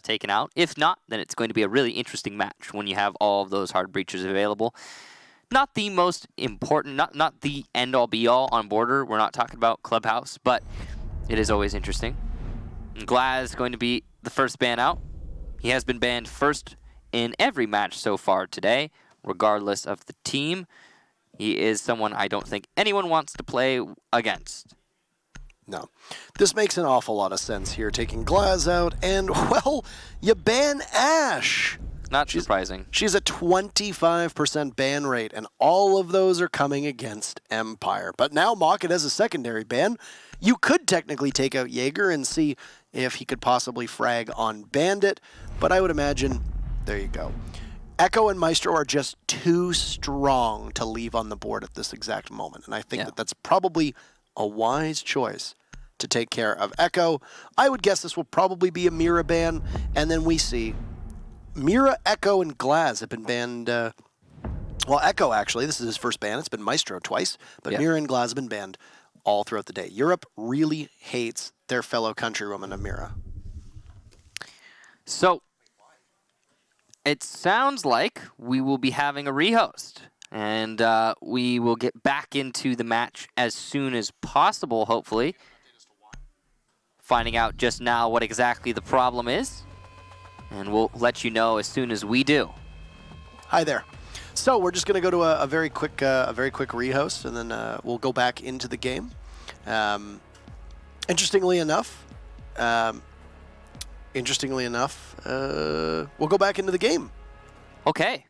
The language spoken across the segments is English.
taken out. If not, then it's going to be a really interesting match when you have all of those hard breachers available. Not the most important, not the end-all be-all on border. We're not talking about Clubhouse, but it is always interesting. And Glaz is going to be the first ban out. He has been banned first in every match so far today, regardless of the team. He is someone I don't think anyone wants to play against. No. This makes an awful lot of sense here, taking Glaz out, and, well, you ban Ash. Not surprising. She's a 25% ban rate, and all of those are coming against Empire. But now Mocket has a secondary ban. You could technically take out Jaeger and see if he could possibly frag on Bandit, but I would imagine, there you go. Echo and Maestro are just too strong to leave on the board at this exact moment, and I think that that's probably a wise choice to take care of Echo. I would guess this will probably be a Mira ban, and then we see Mira, Echo, and Glaz have been banned. Well, Echo, actually, this is his first ban. It's been Maestro twice, but Mira and Glaz have been banned all throughout the day. Europe really hates their fellow countrywoman of Mira. So, it sounds like we will be having a rehost, and we will get back into the match as soon as possible, hopefully. Finding out just now what exactly the problem is. And we'll let you know as soon as we do. Hi there. So we're just going to go to a very quick rehost, and then we'll go back into the game. Interestingly enough, we'll go back into the game. Okay.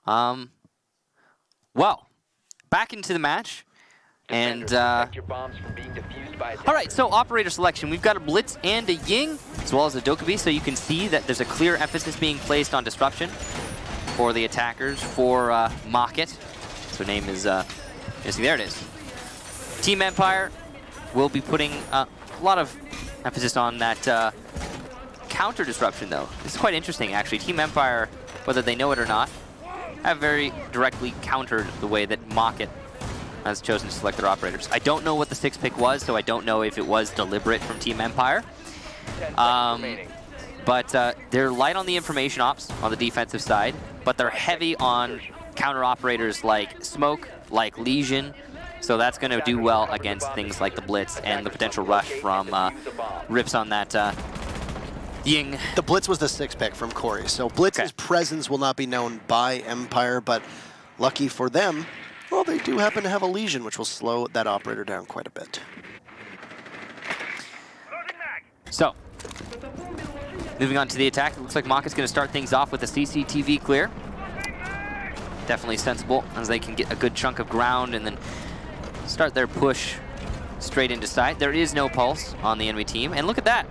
Well, back into the match. And, all right, so operator selection. We've got a Blitz and a Ying, as well as a Dokkaebi, so you can see that there's a clear emphasis being placed on disruption for the attackers, for Mocket. So name is, there it is. Team Empire will be putting a lot of emphasis on that counter disruption, though. This is quite interesting, actually. Team Empire, whether they know it or not, have very directly countered the way that Mocket has chosen to select their operators. I don't know what the 6 pick was, so I don't know if it was deliberate from Team Empire. But they're light on the information ops on the defensive side, but they're heavy on counter operators like Smoke, like Legion, so that's going to do well against things like the Blitz and the potential rush from Rips on that Ying. The Blitz was the 6 pick from Corey, so Blitz's presence will not be known by Empire, but lucky for them, well, they do happen to have a Legion, which will slow that operator down quite a bit. So, moving on to the attack, it looks like Mocket's going to start things off with a CCTV clear. Definitely sensible, as they can get a good chunk of ground and then start their push straight into side. There is no pulse on the enemy team, and look at that.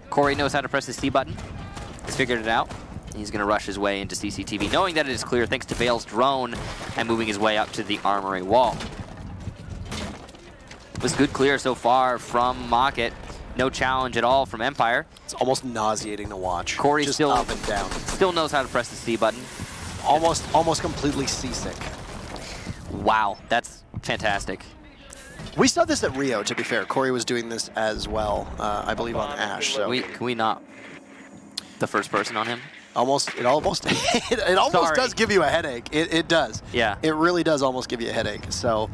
Corey knows how to press the C button. He's figured it out. He's going to rush his way into CCTV, knowing that it is clear thanks to Vale's drone and moving his way up to the armory wall. It was good clear so far from Mocket. No challenge at all from Empire. It's almost nauseating to watch. Corey just still up and down. Still knows how to press the C button. Almost completely seasick. Wow, that's fantastic. We saw this at Rio, to be fair. Corey was doing this as well, I believe, on Ash. So Can we not the first person on him? It almost does give you a headache. It does. Yeah. It really does almost give you a headache. So,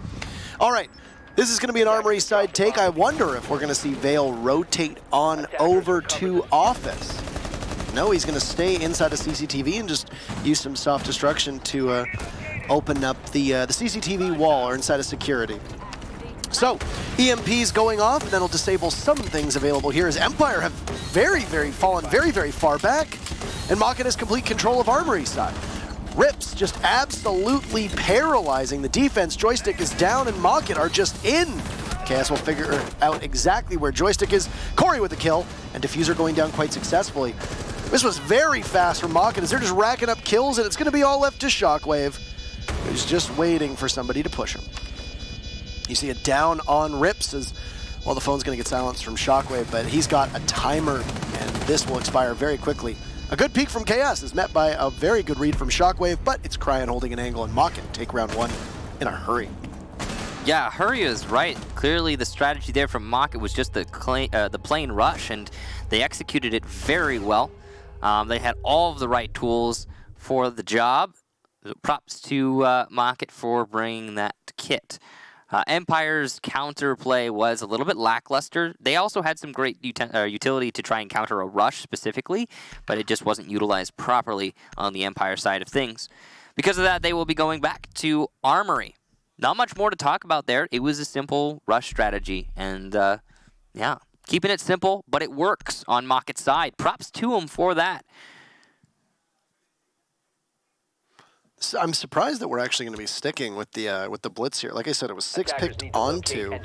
all right. This is going to be an armory side take. I wonder if we're going to see Vale rotate on over to Office. No, he's going to stay inside of CCTV and just use some soft destruction to open up the CCTV wall or inside of security. So, EMP's going off, and that'll disable some things available here as Empire have fallen very far back. And Mocket has complete control of armory side. Rips just absolutely paralyzing the defense. Joystick is down and Mocket are just in. KS will figure out exactly where Joystick is. Corey with the kill, and Diffuser going down quite successfully. This was very fast from Mocket as they're just racking up kills, and it's going to be all left to Shockwave, who's just waiting for somebody to push him. You see it down on Rips as, well, the phone's going to get silenced from Shockwave, but he's got a timer, and this will expire very quickly. A good peek from KS is met by a very good read from Shockwave, but it's Cryon holding an angle, and Mocket take round 1 in a hurry. Yeah, Hurry is right. Clearly, the strategy there from Mocket was just the plain rush, and they executed it very well. They had all of the right tools for the job. Props to Mocket for bringing that kit. Empire's counterplay was a little bit lackluster. They also had some great utility to try and counter a rush specifically, but it just wasn't utilized properly on the Empire side of things. Because of that, they will be going back to Armory. Not much more to talk about there. It was a simple rush strategy, and yeah, keeping it simple, but it works on Mocket's side. Props to him for that. So I'm surprised that we're actually going to be sticking with the blitz here. Like I said, it was 6 picked onto.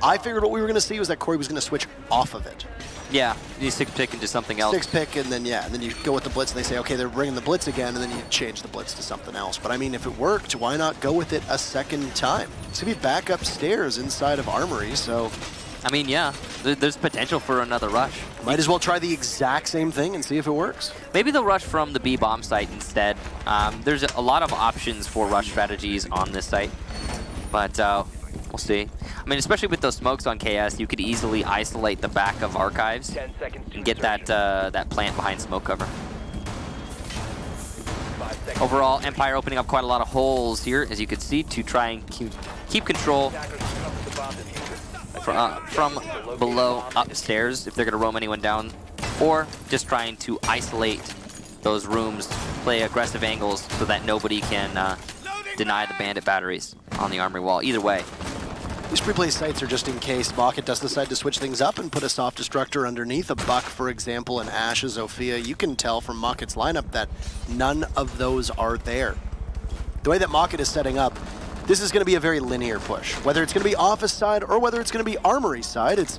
I figured what we were going to see was that Corey was going to switch off of it. Yeah, you 6-pick into something else. 6-pick, and then and then you go with the blitz, and they say, okay, they're bringing the blitz again, and then you change the blitz to something else. But I mean, if it worked, why not go with it a second time? It's going to be back upstairs inside of Armory, so. I mean, yeah, there's potential for another rush. Might as well try the exact same thing and see if it works. Maybe they'll rush from the B bomb site instead. There's a lot of options for rush strategies on this site, but we'll see. I mean, especially with those smokes on KS, you could easily isolate the back of Archives and get that that plant behind smoke cover. Overall, Empire opening up quite a lot of holes here, as you can see, to try and keep control from below upstairs if they're going to roam anyone down, or just trying to isolate those rooms, play aggressive angles so that nobody can deny the bandit batteries on the Armory wall. Either way. These pre-play sites are just in case Mocket does decide to switch things up and put a soft destructor underneath, a Buck, for example, and Ash, Zofia. You can tell from Mocket's lineup that none of those are there. The way that Mocket is setting up, this is going to be a very linear push. Whether it's going to be Office side or whether it's going to be Armory side, it's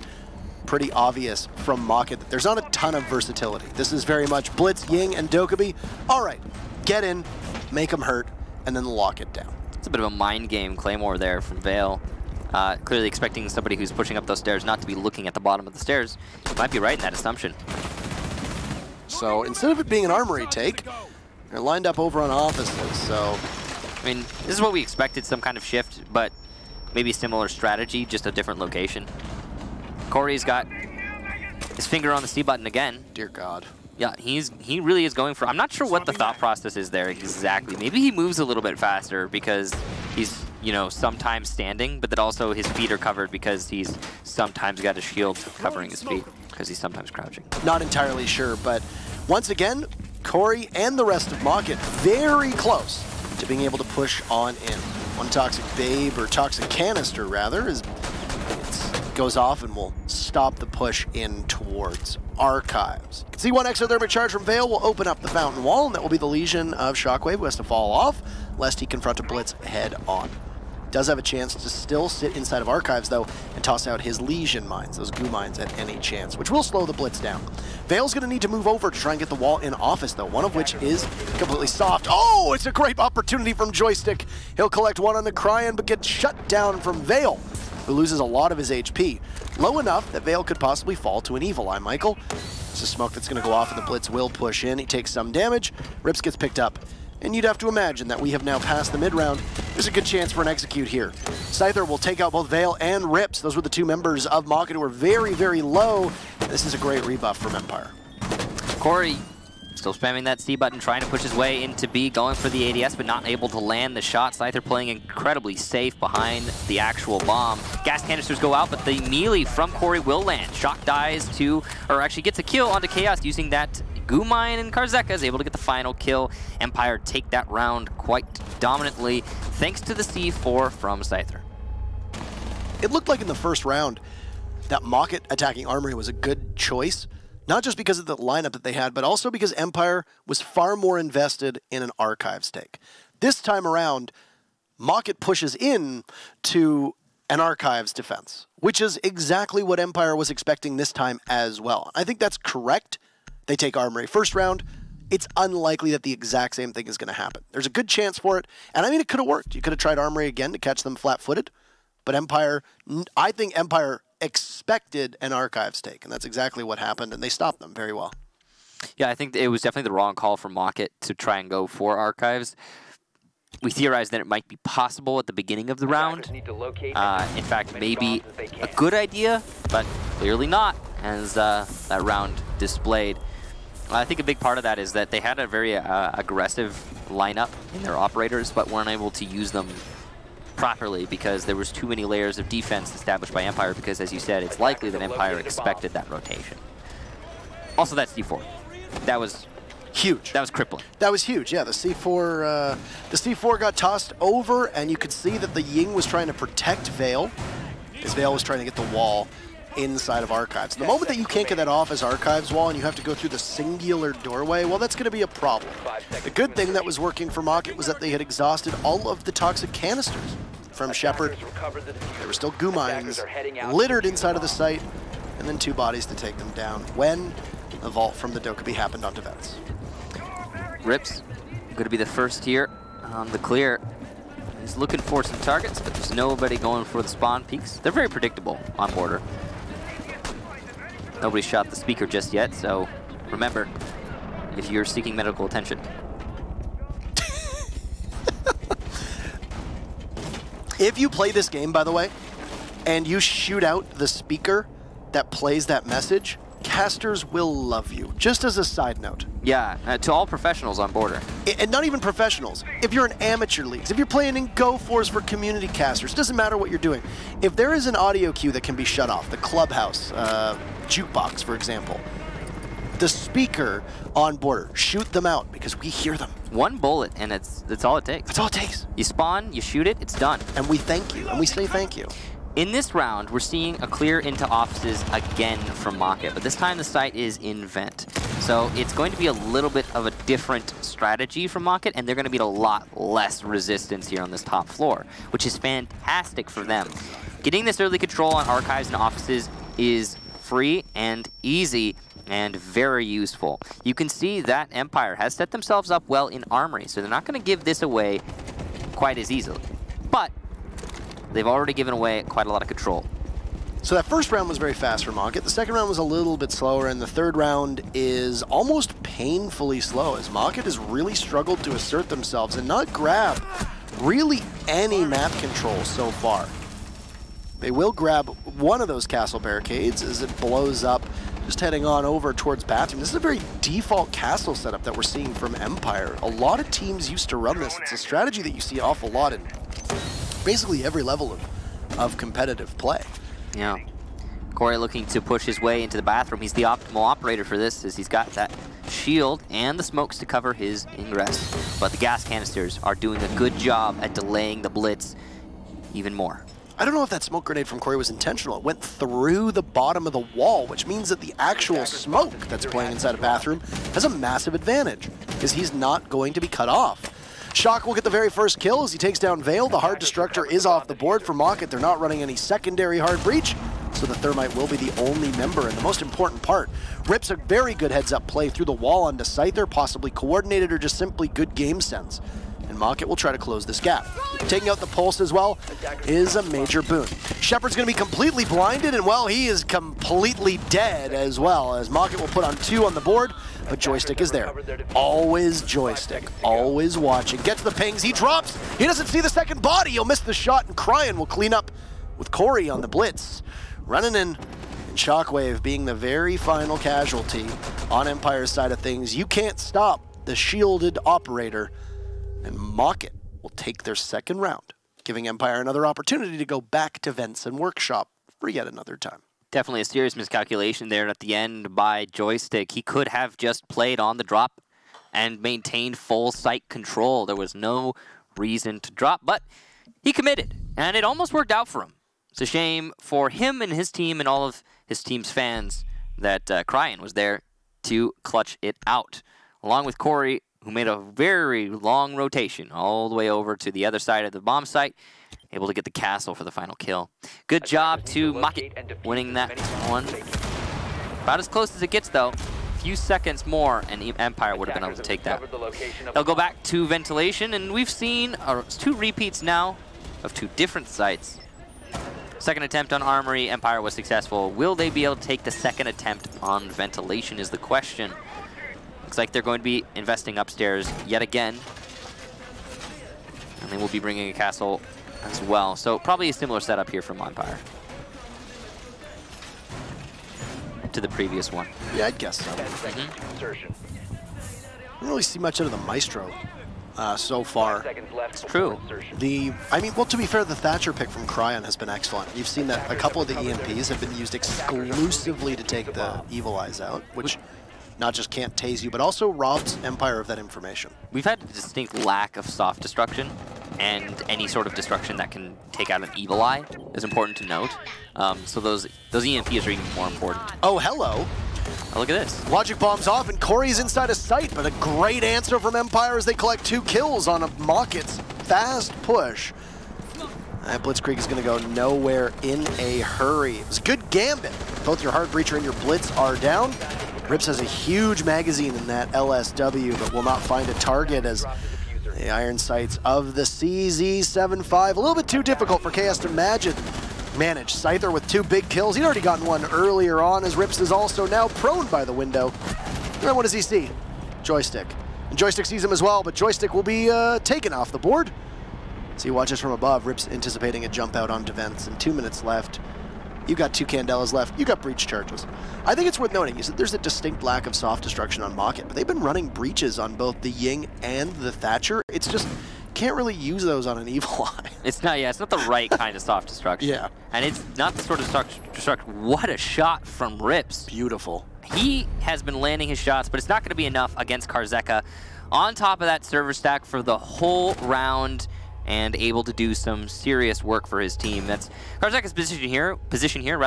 pretty obvious from Mocket that there's not a ton of versatility. This is very much Blitz, Ying, and Dokkaebi. All right, get in, make them hurt, and then lock it down. It's a bit of a mind game Claymore there from Vale. Clearly expecting somebody who's pushing up those stairs not to be looking at the bottom of the stairs. You might be right in that assumption. So instead of it being an Armory take, they're lined up over on Offices, so. I mean, this is what we expected, some kind of shift, but maybe a similar strategy, just a different location. Corey's got his finger on the C button again. Dear God. Yeah, he really is going for, I'm not sure what the thought process is there exactly. Maybe he moves a little bit faster because he's, you know, sometimes standing, but that also his feet are covered because he's sometimes got a shield covering his feet because he's sometimes crouching. Not entirely sure, but once again, Corey and the rest of Mocket very close to being able to push on in. One Toxic Babe, or Toxic Canister rather, goes off and will stop the push in towards Archives. You can see one exothermic charge from Vale will open up the fountain wall, and that will be the Legion of Shockwave, who has to fall off lest he confront a Blitz head on. Does have a chance to still sit inside of Archives though and toss out his Legion mines, those goo mines, at any chance, which will slow the Blitz down. Vale's going to need to move over to try and get the wall in Office though, one of which is completely soft. Oh, it's a great opportunity from Joystick. He'll collect one on the Cryon, but gets shut down from Vale, who loses a lot of his HP. Low enough that Vale could possibly fall to an Evil Eye, Michael. There's a smoke that's going to go off and the Blitz will push in. He takes some damage. Rips gets picked up. And you'd have to imagine that we have now passed the mid-round. There's a good chance for an execute here. Scyther will take out both Vale and Rips. Those were the two members of Mocket who were very, very low. This is a great rebuff from Empire. Corey still spamming that C button, trying to push his way into B, going for the ADS, but not able to land the shot. Scyther playing incredibly safe behind the actual bomb. Gas canisters go out, but the melee from Corey will land. Shock dies to, or actually gets a kill onto Chaos using that goo mine, and Karzeka is able to get the final kill. Empire take that round quite dominantly, thanks to the C4 from Scyther. It looked like in the first round that Mocket attacking Armory was a good choice, not just because of the lineup that they had, but also because Empire was far more invested in an Archives take. This time around, Mocket pushes in to an Archives defense, which is exactly what Empire was expecting this time as well. I think that's correct. They take Armory first round. It's unlikely that the exact same thing is going to happen. There's a good chance for it, and I mean, it could have worked. You could have tried Armory again to catch them flat-footed, but Empire, I think Empire expected an Archives take, and that's exactly what happened, and they stopped them very well. Yeah, I think it was definitely the wrong call for Mocket to try and go for Archives. We theorized that it might be possible at the beginning of the round. In fact, maybe a good idea, but clearly not, as that round displayed. I think a big part of that is that they had a very aggressive lineup in their operators, but weren't able to use them properly because there was too many layers of defense established by Empire, because, as you said, it's likely that Empire expected that rotation. Also, that C4. That was huge. That was crippling. That was huge, yeah. The C4 got tossed over, and you could see that the Ying was trying to protect Vale, as Vale was trying to get the wall inside of Archives. The moment that you can't get that off as Archives wall and you have to go through the singular doorway, well, that's going to be a problem. The good thing that was working for Mocket was that they had exhausted all of the toxic canisters from Shepard. There were still goo mines littered inside of the site, and then 2 bodies to take them down when the vault from the Dokkaebi happened onto Vents. Rips going to be the first here on the clear. He's looking for some targets, but there's nobody going for the spawn peaks. They're very predictable on border. Nobody shot the speaker just yet, so remember, if you're seeking medical attention. If you play this game, by the way, and you shoot out the speaker that plays that message, casters will love you, just as a side note. Yeah, to all professionals on border. And not even professionals. If you're in amateur leagues, if you're playing in Go Force for community casters, doesn't matter what you're doing. If there is an audio cue that can be shut off, the clubhouse, jukebox, for example, the speaker on border, shoot them out because we hear them. 1 bullet, and that's all it takes. That's all it takes. You spawn, you shoot it, it's done. And we thank you, and we say thank you. In this round, we're seeing a clear into offices again from Mocket, but this time the site is in vent. So it's going to be a little bit of a different strategy from Mocket, and they're going to meet a lot less resistance here on this top floor, which is fantastic for them. Getting this early control on archives and offices is free and easy and very useful. You can see that Empire has set themselves up well in Armory, so they're not going to give this away quite as easily. But they've already given away quite a lot of control. So that first round was very fast for Mocket. The second round was a little bit slower, and the third round is almost painfully slow, as Mocket has really struggled to assert themselves and not grab really any map control so far. They will grab one of those castle barricades as it blows up, just heading on over towards Bathroom. This is a very default castle setup that we're seeing from Empire. A lot of teams used to run this. It's a strategy that you see an awful lot in basically every level of competitive play. Yeah. Corey looking to push his way into the bathroom. He's the optimal operator for this, as he's got that shield and the smokes to cover his ingress. But the gas canisters are doing a good job at delaying the blitz even more. I don't know if that smoke grenade from Corey was intentional. It went through the bottom of the wall, which means that the actual smoke that's playing inside a bathroom has a massive advantage, because he's not going to be cut off. Shock will get the very first kill as he takes down Vale. The hard destructor is off the board for Mocket. They're not running any secondary hard breach, so the Thermite will be the only member. And the most important part, Rips a very good heads-up play through the wall onto Scyther, possibly coordinated or just simply good game sense. And Mocket will try to close this gap. Taking out the Pulse as well is a major boon. Shepard's going to be completely blinded, and well, he is completely dead as well, as Mocket will put on 2 on the board, but Joystick is there. Always Joystick, always watching. Gets the pings, he drops, he doesn't see the second body, he'll miss the shot, and Cryan will clean up with Corey on the blitz. Running in, and Shockwave being the very final casualty on Empire's side of things. You can't stop the shielded operator, and Mocket will take their second round, giving Empire another opportunity to go back to Vents and Workshop for yet another time. Definitely a serious miscalculation there at the end by Joystick. He could have just played on the drop and maintained full site control. There was no reason to drop, but he committed, and it almost worked out for him. It's a shame for him and his team and all of his team's fans that Cryan was there to clutch it out, along with Corey, who made a very long rotation all the way over to the other side of the bomb site, able to get the castle for the final kill. Good job to Mocket winning that one. About as close as it gets, though. A few seconds more, and Empire would have been able to take that. They'll go back to ventilation, and we've seen 2 repeats now of 2 different sites. Second attempt on Armory, Empire was successful. Will they be able to take the second attempt on ventilation is the question. Looks like they're going to be investing upstairs yet again. And they will be bringing a castle as well. So probably a similar setup here from Empire to the previous one. Yeah, I'd guess so. I don't really see much out of the Maestro so far. It's true. I mean, well, to be fair, the Thatcher pick from Cryon has been excellent. You've seen that a couple of the EMPs have been used exclusively to take the Evil Eyes out, which not just can't tase you, but also robs Empire of that information. We've had a distinct lack of soft destruction, and any sort of destruction that can take out an Evil Eye is important to note. So those EMPs are even more important. Oh, hello. Oh, look at this. Logic bombs off, and Corey's inside of sight, but a great answer from Empire as they collect 2 kills on a Mocket's fast push. That Blitzkrieg is going to go nowhere in a hurry. It was a good gambit. Both your Hard Breacher and your Blitz are down. Rips has a huge magazine in that LSW, but will not find a target as the iron sights of the CZ75. A little bit too difficult for KS to manage. Scyther with 2 big kills. He'd already gotten one earlier on, as Rips is also now prone by the window. And then what does he see? Joystick. And Joystick sees him as well, but Joystick will be taken off the board. So he watches from above. Rips anticipating a jump out onto vents, and 2 minutes left. You got 2 Candelas left. You got breach charges. I think it's worth noting is that there's a distinct lack of soft destruction on Mocket, but they've been running breaches on both the Ying and the Thatcher. It's just can't really use those on an Evil Eye. It's not. Yeah, it's not the right kind of soft destruction. Yeah, and it's not the sort of destruction. What a shot from Rips! Beautiful. He has been landing his shots, but it's not going to be enough against Karzeka. On top of that server stack for the whole round, and able to do some serious work for his team. That's Karzeka's position here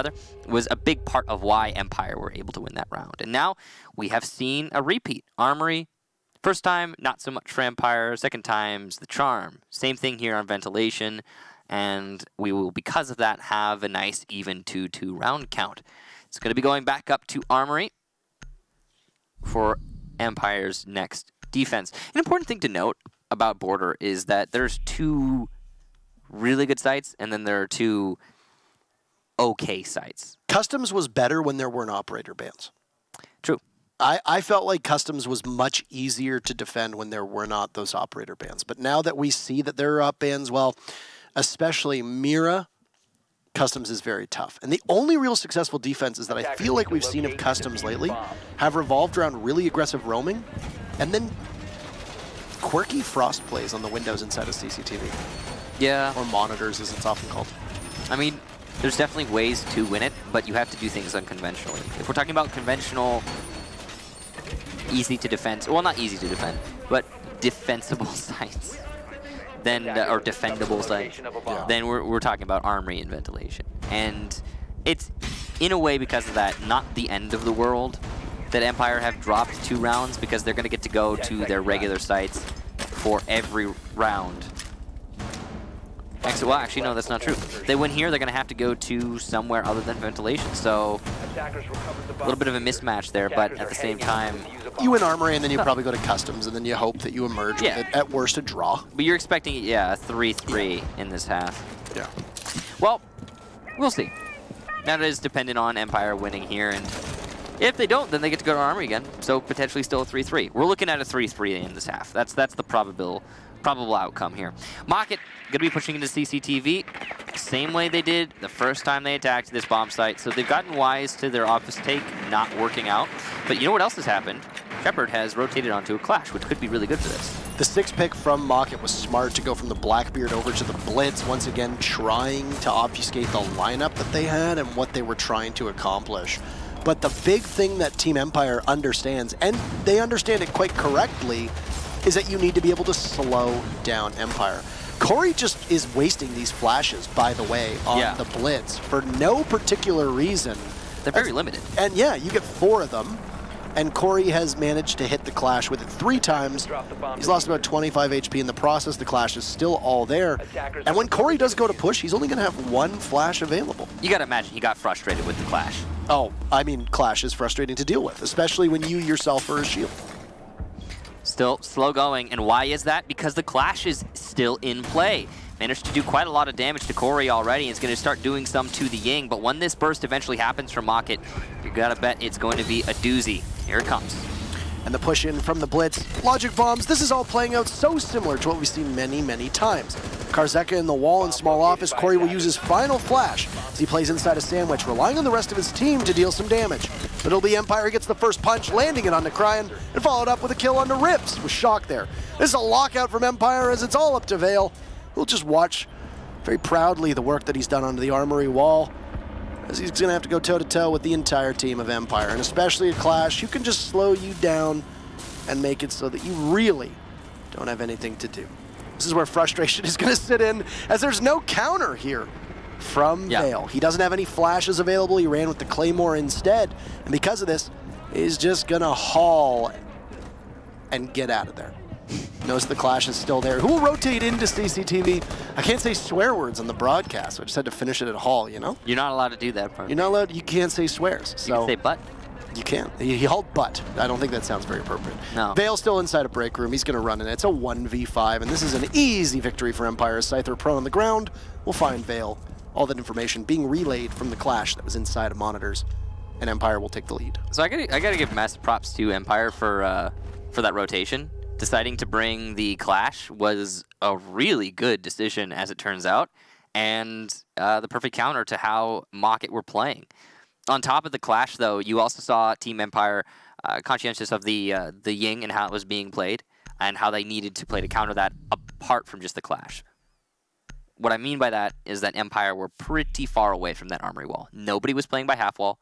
was a big part of why Empire were able to win that round. And now we have seen a repeat. Armory, first time, not so much for Empire. Second time's the Charm. Same thing here on Ventilation. And we will, because of that, have a nice even 2-2 round count. It's going to be going back up to Armory for Empire's next defense. An important thing to note about Border is that there's 2 really good sites, and then there are 2 okay sites. Customs was better when there weren't operator bans. True. I felt like Customs was much easier to defend when there were not those operator bans. But now that we see that there are up bans, well, especially Mira, Customs is very tough. And the only real successful defenses that I feel like we've seen of Customs lately have revolved around really aggressive roaming, and then quirky frost plays on the windows inside of CCTV. Yeah. Or monitors, as it's often called. I mean, there's definitely ways to win it, but you have to do things unconventionally. If we're talking about conventional, easy to defend, well, not easy to defend, but defensible sites, then, or defendable sites, then we're talking about Armory and Ventilation. And it's, in a way, because of that, not the end of the world that Empire have dropped 2 rounds, because they're going to get to go to their regular sites for every round. Well, actually, no, that's not true. If they win here, they're going to have to go to somewhere other than Ventilation. So a little bit of a mismatch there, but at the same time, you win Armory, and then you probably go to Customs, and then you hope that you emerge with, at worst, a draw. But you're expecting, yeah, a 3-3 in this half. Yeah. Well, we'll see. That is dependent on Empire winning here, and if they don't, then they get to go to Armory again. So potentially still a 3-3. We're looking at a 3-3 in this half. That's the probable outcome here. Mocket gonna be pushing into CCTV, same way they did the first time they attacked this bomb site. So they've gotten wise to their office take not working out. But you know what else has happened? Shepard has rotated onto a Clash, which could be really good for this. The 6th pick from Mocket was smart to go from the Blackbeard over to the Blitz, once again trying to obfuscate the lineup that they had and what they were trying to accomplish. But the big thing that Team Empire understands, and they understand it quite correctly, is that you need to be able to slow down Empire. Corey just is wasting these flashes, by the way, on the Blitz for no particular reason. They're very limited. And yeah, you get 4 of them, and Corey has managed to hit the Clash with it 3 times. He's lost about 25 HP in the process. The Clash is still all there. And when Corey does go to push, he's only going to have 1 flash available. You got to imagine he got frustrated with the Clash. Oh, I mean, Clash is frustrating to deal with, especially when you yourself are a shield. Still slow going, and why is that? Because the Clash is still in play. Managed to do quite a lot of damage to Corey already, and is going to start doing some to the Ying, but when this burst eventually happens from Mocket, you gotta bet it's going to be a doozy. Here it comes. And the push in from the Blitz. Logic bombs, this is all playing out so similar to what we've seen many, many times. Karzeka in the wall in small office. Corey will use his final flash as he plays inside a sandwich, relying on the rest of his team to deal some damage. But it'll be Empire who gets the first punch, landing it onto Cryan, and followed up with a kill on the Ribs with Shock there. This is a lockout from Empire as it's all up to Vale. We'll just watch very proudly the work that he's done onto the Armory wall, as he's going to have to go toe-to-toe with the entire team of Empire. And especially at Clash, you can just slow you down and make it so that you really don't have anything to do. This is where frustration is going to sit in, as there's no counter here from Vale. He doesn't have any flashes available. He ran with the Claymore instead. And because of this, he's just going to haul and get out of there. Knows the Clash is still there. Who will rotate into CCTV? I can't say swear words on the broadcast, so I just had to finish it at Hall, you know? You're not allowed to do that part. You're not allowed, you can't say swears. So you can say butt. You can't. He hauled butt. I don't think that sounds very appropriate. No. Vale's still inside a break room. He's going to run in it. It's a 1v5, and this is an easy victory for Empire. Scyther prone on the ground. We'll find Vale. All that information being relayed from the Clash that was inside of monitors, and Empire will take the lead. So I gotta give massive props to Empire for that rotation. Deciding to bring the Clash was a really good decision, as it turns out, and the perfect counter to how Mocket were playing. On top of the Clash, though, you also saw Team Empire conscientious of the Ying and how it was being played, and how they needed to play to counter that apart from just the Clash. What I mean by that is that Empire were pretty far away from that Armory wall. Nobody was playing by half wall.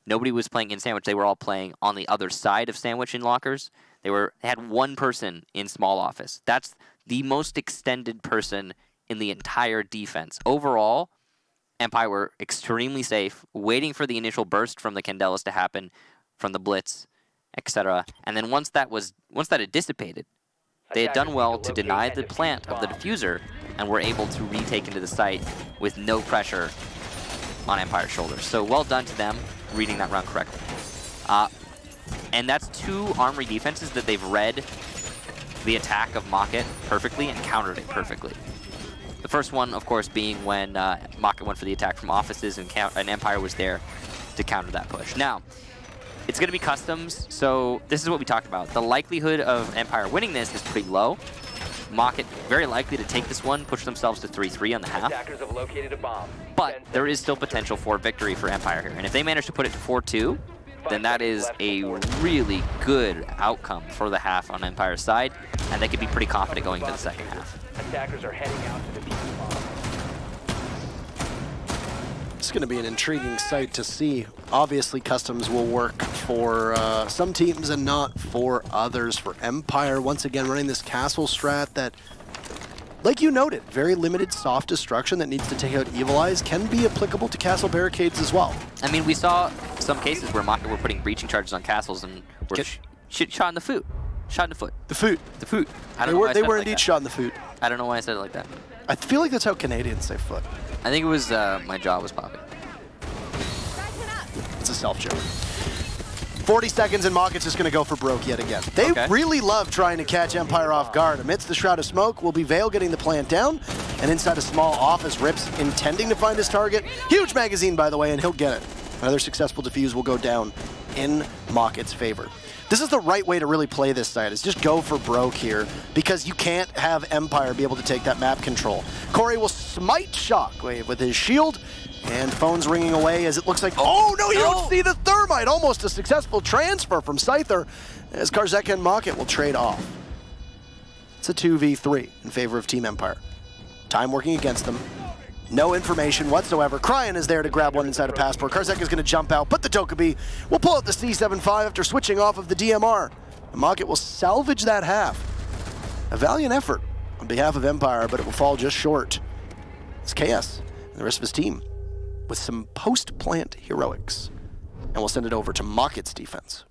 Nobody was playing in Sandwich. They were all playing on the other side of Sandwich in lockers. They had one person in small office. That's the most extended person in the entire defense. Overall, Empire were extremely safe, waiting for the initial burst from the Candelas to happen, from the Blitz, etc. And then once that had dissipated, they had done well to deny the plant of the diffuser and were able to retake into the site with no pressure on Empire's shoulders. So well done to them reading that round correctly. And that's two Armory defenses that they've read the attack of Mocket perfectly and countered it perfectly. The first one, of course, being when Mocket went for the attack from offices and Empire was there to counter that push. Now, it's going to be customs, so this is what we talked about. The likelihood of Empire winning this is pretty low. Mocket very likely to take this one, push themselves to 3-3 on the half. Attackers have located a bomb. But there is still potential for victory for Empire here. And if they manage to put it to 4-2, then that is a really good outcome for the half on Empire's side, and they could be pretty confident going into the second half. Attackers are heading out to the defuse bomb. It's going to be an intriguing sight to see. Obviously, customs will work for some teams and not for others. For Empire, once again, running this castle strat that, like you noted, very limited soft destruction that needs to take out Evil Eyes can be applicable to castle barricades as well. I mean, we saw some cases where Mocket were putting breaching charges on castles and were shot in the foot. Shot in the foot. The foot. The foot. They were indeed shot in the foot. I don't know why I said it like that. I feel like that's how Canadians say foot. I think it was my jaw was popping. It's a self-joke. 40 seconds and Mocket's just going to go for broke yet again. They really love trying to catch Empire off guard. Amidst the shroud of smoke will be Vale getting the plant down, and inside a small office, Rips intending to find his target. Huge magazine, by the way, and he'll get it. Another successful defuse will go down in Mocket's favor. This is the right way to really play this side, is just go for broke here, because you can't have Empire be able to take that map control. Corey will smite Shockwave with his shield, and phone's ringing away as it looks like, oh no, you don't see the thermite! Almost a successful transfer from Scyther, as Karzeka and Mocket will trade off. It's a 2v3 in favor of Team Empire. Time working against them. No information whatsoever. Cryan is there to grab one inside a passport. Karzeka is going to jump out, but the Dokkaebi will pull out the C75 after switching off of the DMR. And Mocket will salvage that half. A valiant effort on behalf of Empire, but it will fall just short. It's KS and the rest of his team with some post-plant heroics. And we'll send it over to Mocket's defense.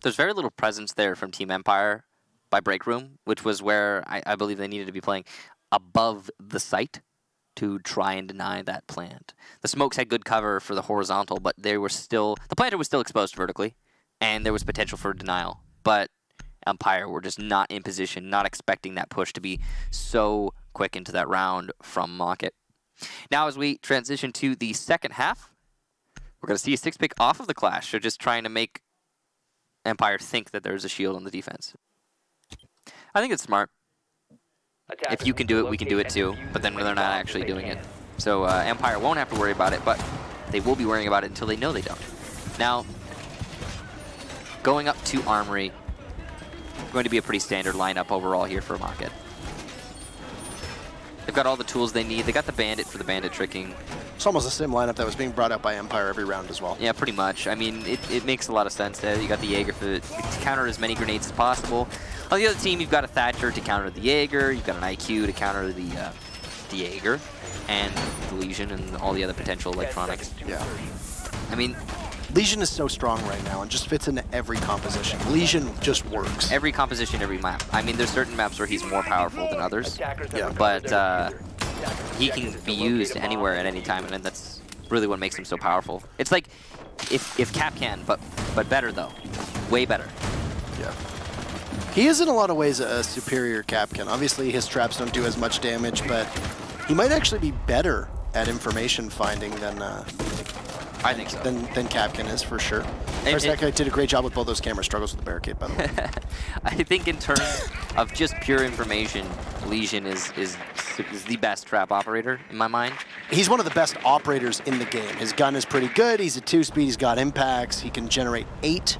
There's very little presence there from Team Empire by break room, which was where I believe they needed to be playing above the site to try and deny that plant. The smokes had good cover for the horizontal, but they were still, the planter was still exposed vertically, and there was potential for denial. But Empire were just not in position, not expecting that push to be so quick into that round from Mocket. Now as we transition to the second half, we're going to see a 6-pick off of the Clash. They're just trying to make Empire think that there's a shield on the defense. I think it's smart. If you can do it, we can do it too, but then they're not actually doing it. So Empire won't have to worry about it, but they will be worrying about it until they know they don't. Now, going up to Armory, going to be a pretty standard lineup overall here for Market. They've got all the tools they need. They got the Bandit for the Bandit tricking. It's almost the same lineup that was being brought out by Empire every round as well. Yeah, pretty much. I mean, it makes a lot of sense. You got the Jaeger to counter as many grenades as possible. On the other team, you've got a Thatcher to counter the Jaeger. You've got an IQ to counter the Jaeger and the Legion and all the other potential electronics. Yeah. I mean, Legion is so strong right now and just fits into every composition. Legion just works. Every composition, every map. I mean, there's certain maps where he's more powerful than others, Yeah. but he can be used anywhere at any time, and that's really what makes him so powerful. It's like if Cap can, but better though, way better. Yeah. He is in a lot of ways a superior Capcan. Obviously, his traps don't do as much damage, but he might actually be better at information finding than I think so. than Capcan is for sure. Karzeka did a great job with both those camera struggles with the barricade, by the way. I think in terms of just pure information, Legion is the best trap operator in my mind. He's one of the best operators in the game. His gun is pretty good. He's a 2-speed. He's got impacts. He can generate 8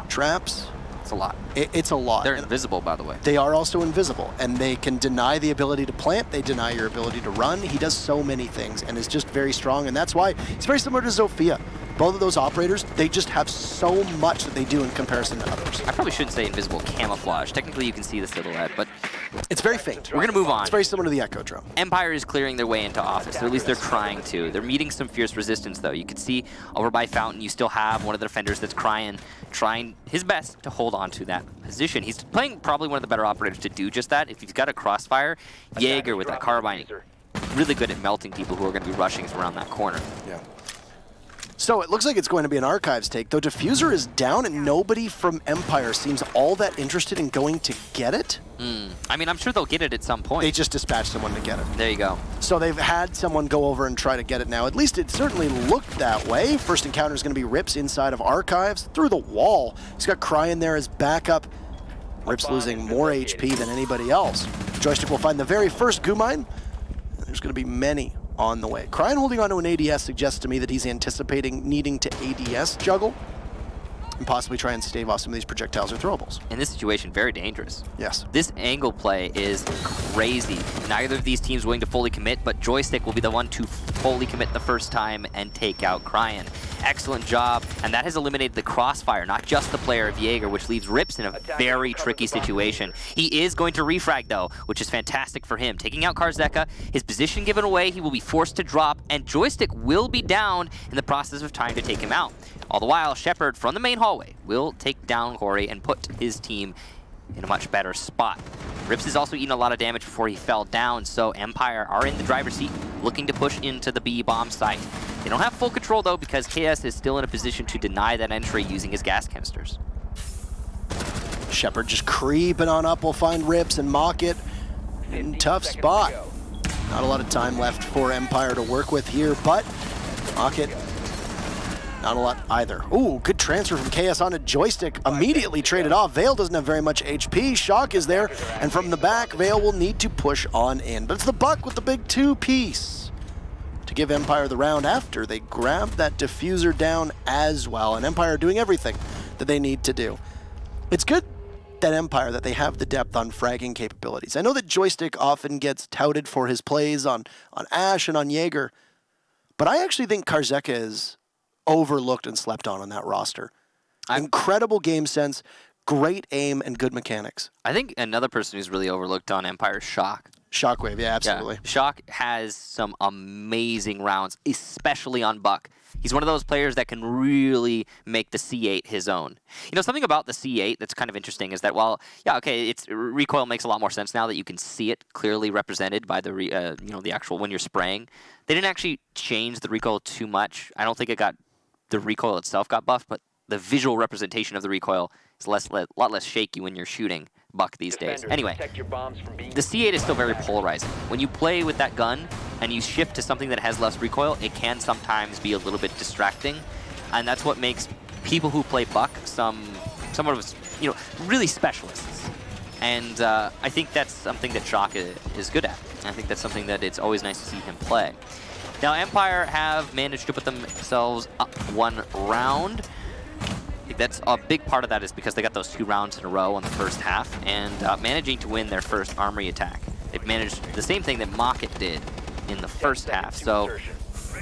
traps. It's a lot. It's a lot. They're invisible, by the way. They are also invisible, and they can deny the ability to plant. They deny your ability to run. He does so many things and is just very strong, and that's why he's very similar to Zofia. Both of those operators, they just have so much that they do in comparison to others. I probably shouldn't say invisible, camouflage. Technically, you can see the silhouette, but it's very faint. We're going to move on. It's very similar to the Echo Drone. Empire is clearing their way into office, or at least they're trying to. They're meeting some fierce resistance, though. You can see over by Fountain, you still have one of the defenders that's trying his best to hold on to that position. He's playing probably one of the better operators to do just that. If he's got a crossfire, Jaeger with that carbine, really good at melting people who are going to be rushing around that corner. Yeah. So it looks like it's going to be an Archives take, though Diffuser is down and nobody from Empire seems all that interested in going to get it. I mean, I'm sure they'll get it at some point. They just dispatched someone to get it. There you go. So they've had someone go over and try to get it now. At least it certainly looked that way. First encounter is going to be Rips inside of Archives through the wall. He's got Cry in there as backup. Rips losing more HP than anybody else. Joystick will find the very first goo mine. There's going to be many on the way. Cryan holding onto an ADS suggests to me that he's anticipating needing to ADS juggle and possibly try and stave off some of these projectiles or throwables. In this situation, very dangerous. Yes. This angle play is crazy. Neither of these teams willing to fully commit, but Joystick will be the one to fully commit the first time and take out Cryan. Excellent job, and that has eliminated the crossfire, not just the player of Jaeger, which leaves Rips in a very tricky situation. He is going to refrag, though, which is fantastic for him. Taking out Karzeka, his position given away, he will be forced to drop, and Joystick will be down in the process of trying to take him out. All the while, Shepard from the main hallway will take down Corey and put his team in a much better spot. Rips has also eaten a lot of damage before he fell down, so Empire are in the driver's seat, looking to push into the B bomb site. They don't have full control, though, because KS is still in a position to deny that entry using his gas canisters. Shepard just creeping on up. We'll find Rips and mock it in a tough spot. Not a lot of time left for Empire to work with here, but mock it. Not a lot either. Ooh, good transfer from KS onto Joystick. Immediately traded off. Vale doesn't have very much HP. Shock is there. And from the back, Vale will need to push on in. But it's the Buck with the big 2-piece to give Empire the round after they grab that diffuser down as well. And Empire doing everything that they need to do. It's good that Empire, that they have the depth on fragging capabilities. I know that Joystick often gets touted for his plays on Ash and on Jaeger. But I actually think Karzeka is overlooked and slept on that roster. Incredible game sense, great aim, and good mechanics. I think another person who's really overlooked on Empire is Shock. Shockwave, yeah, absolutely. Yeah. Shock has some amazing rounds, especially on Buck. He's one of those players that can really make the C8 his own. You know, something about the C8 that's kind of interesting is that while, yeah, okay, it's recoil makes a lot more sense now that you can see it clearly represented by the, you know, the actual when you're spraying. They didn't actually change the recoil too much. I don't think it got, the recoil itself got buffed, but the visual representation of the recoil is a lot less shaky when you're shooting Buck these days. Anyway, the C8 is still very polarizing. When you play with that gun and you shift to something that has less recoil, it can sometimes be a little bit distracting, and that's what makes people who play Buck some somewhat of, you know, really specialists. And I think that's something that Shock is good at. And I think that's something that it's always nice to see him play. Now, Empire have managed to put themselves up 1 round. I think that's a big part of that is because they got those 2 rounds in a row on the first half and managing to win their first Armory attack. They've managed the same thing that Mocket did in the first half. So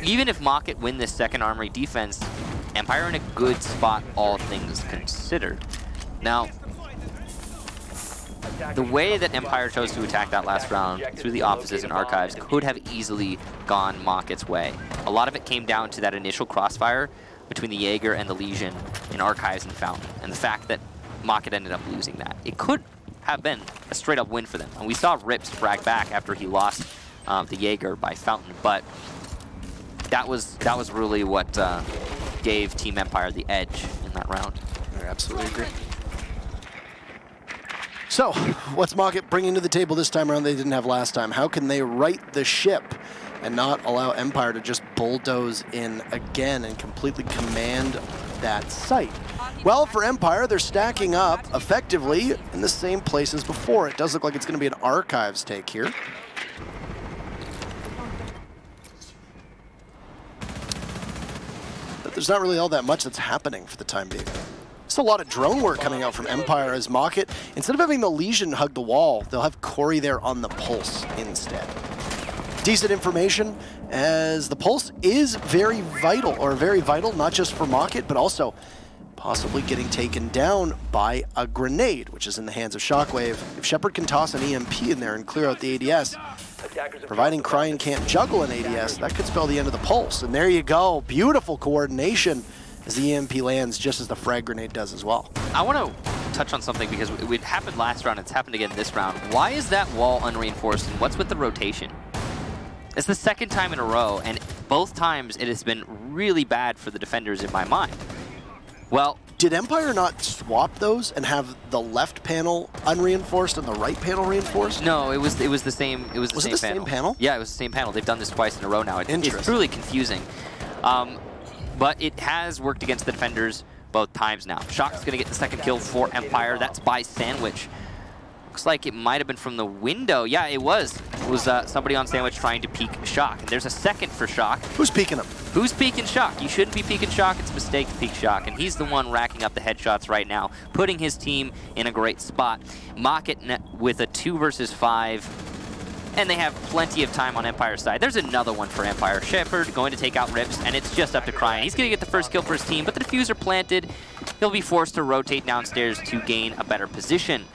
even if Mocket win this second Armory defense, Empire in a good spot, all things considered. Now, the way that Empire chose to attack that last round through the offices and archives could have easily gone Mocket's way. A lot of it came down to that initial crossfire between the Jaeger and the Legion in archives and Fountain, and the fact that Mocket ended up losing that. It could have been a straight-up win for them, and we saw Rips frag back after he lost the Jaeger by Fountain, but that was really what gave Team Empire the edge in that round. I absolutely agree. So, what's Mocket bringing to the table this time around they didn't have last time? How can they right the ship and not allow Empire to just bulldoze in again and completely command that site? Well, for Empire, they're stacking up effectively in the same place as before. It does look like it's going to be an Archives take here. But there's not really all that much that's happening for the time being. There's a lot of drone work coming out from Empire as Mocket, instead of having the Legion hug the wall, they'll have Corey there on the Pulse instead. Decent information, as the Pulse is very vital, not just for Mocket, but also possibly getting taken down by a grenade, which is in the hands of Shockwave. If Shepard can toss an EMP in there and clear out the ADS, providing Cryin can't juggle an ADS, that could spell the end of the Pulse. And there you go, beautiful coordination as the EMP lands just as the frag grenade does as well. I want to touch on something because it happened last round, it's happened again this round. Why is that wall unreinforced and what's with the rotation? It's the second time in a row, and both times it has been really bad for the defenders in my mind. Well, did Empire not swap those and have the left panel unreinforced and the right panel reinforced? No, it was the same. It was the was same it the panel. same panel? Yeah, it was the same panel. They've done this twice in a row now. It's truly confusing. But it has worked against the defenders both times now. Shock's going to get the second kill for Empire. That's by Sandwich. Looks like it might have been from the window. Yeah, it was. It was somebody on Sandwich trying to peek Shock. And there's a second for Shock. Who's peeking him? Who's peeking Shock? You shouldn't be peeking Shock. It's a mistake to peek Shock. And he's the one racking up the headshots right now, putting his team in a great spot. Mocket with a 2 versus 5. And they have plenty of time on Empire's side. There's another one for Empire. Shepard going to take out Rips, and it's just up to Cryin. He's going to get the first kill for his team, but the diffuser planted. He'll be forced to rotate downstairs to gain a better position.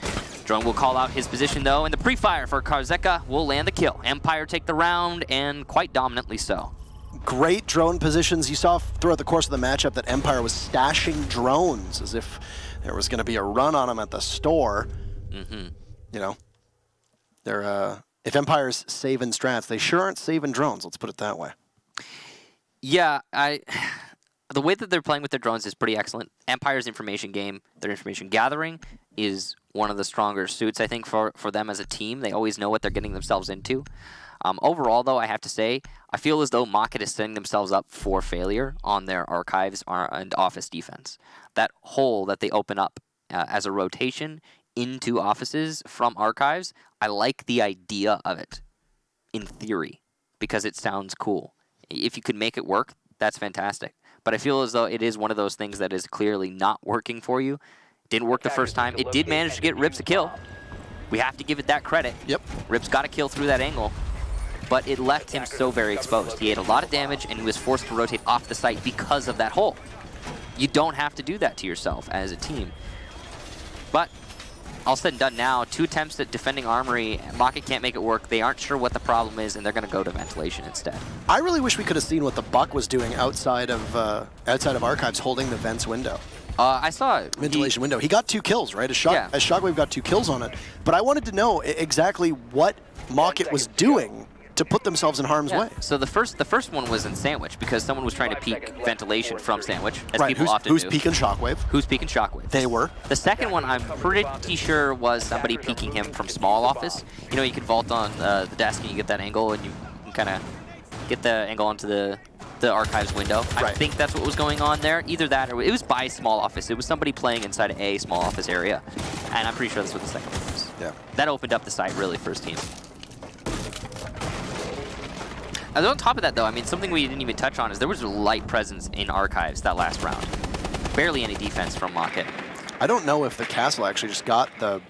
Drone will call out his position, though, and the pre-fire for Karzeka will land the kill. Empire take the round, and quite dominantly so. Great drone positions. You saw throughout the course of the matchup that Empire was stashing drones as if there was going to be a run on them at the store. You know, they're... if Empire's saving strats, they sure aren't saving drones, let's put it that way. Yeah, the way that they're playing with their drones is pretty excellent. Empire's information game, their information gathering, is one of the stronger suits, I think, for them as a team. They always know what they're getting themselves into. Overall, though, I have to say, I feel as though Mocket is setting themselves up for failure on their archives and office defense. That hole that they open up as a rotation into offices from archives, I like the idea of it, in theory, because it sounds cool. If you could make it work, that's fantastic. But I feel as though it is one of those things that is clearly not working for you. Didn't work the first time. It did manage to get Rips a kill. We have to give it that credit. Yep. Rips got a kill through that angle, but it left him so very exposed. He ate a lot of damage, and he was forced to rotate off the site because of that hole. You don't have to do that to yourself as a team. But all said and done now, 2 attempts at defending Armory. Mocket can't make it work. They aren't sure what the problem is, and they're going to go to ventilation instead. I really wish we could have seen what the Buck was doing outside of Archives, holding the vents window. I saw it. Ventilation window. He got 2 kills, right? As Shockwave got 2 kills on it. But I wanted to know exactly what Mocket was doing to put themselves in harm's way. So the first one was in Sandwich because someone was trying to peek ventilation from Sandwich, as people often do. Who's peeking Shockwave? Who's peeking Shockwave? They were. The second one, I'm pretty sure, was somebody peeking him from small office. You know, you can vault on the desk and you get that angle, and you can kind of get the angle onto the the Archives window. I Right. think that's what was going on there. Either that or it was by small office. It was somebody playing inside a small office area. And I'm pretty sure that's what the second one was. Yeah. That opened up the site really for his team. And on top of that, though, I mean, something we didn't even touch on is there was a light presence in Archives that last round. Barely any defense from Mocket. I don't know if the castle actually just got the...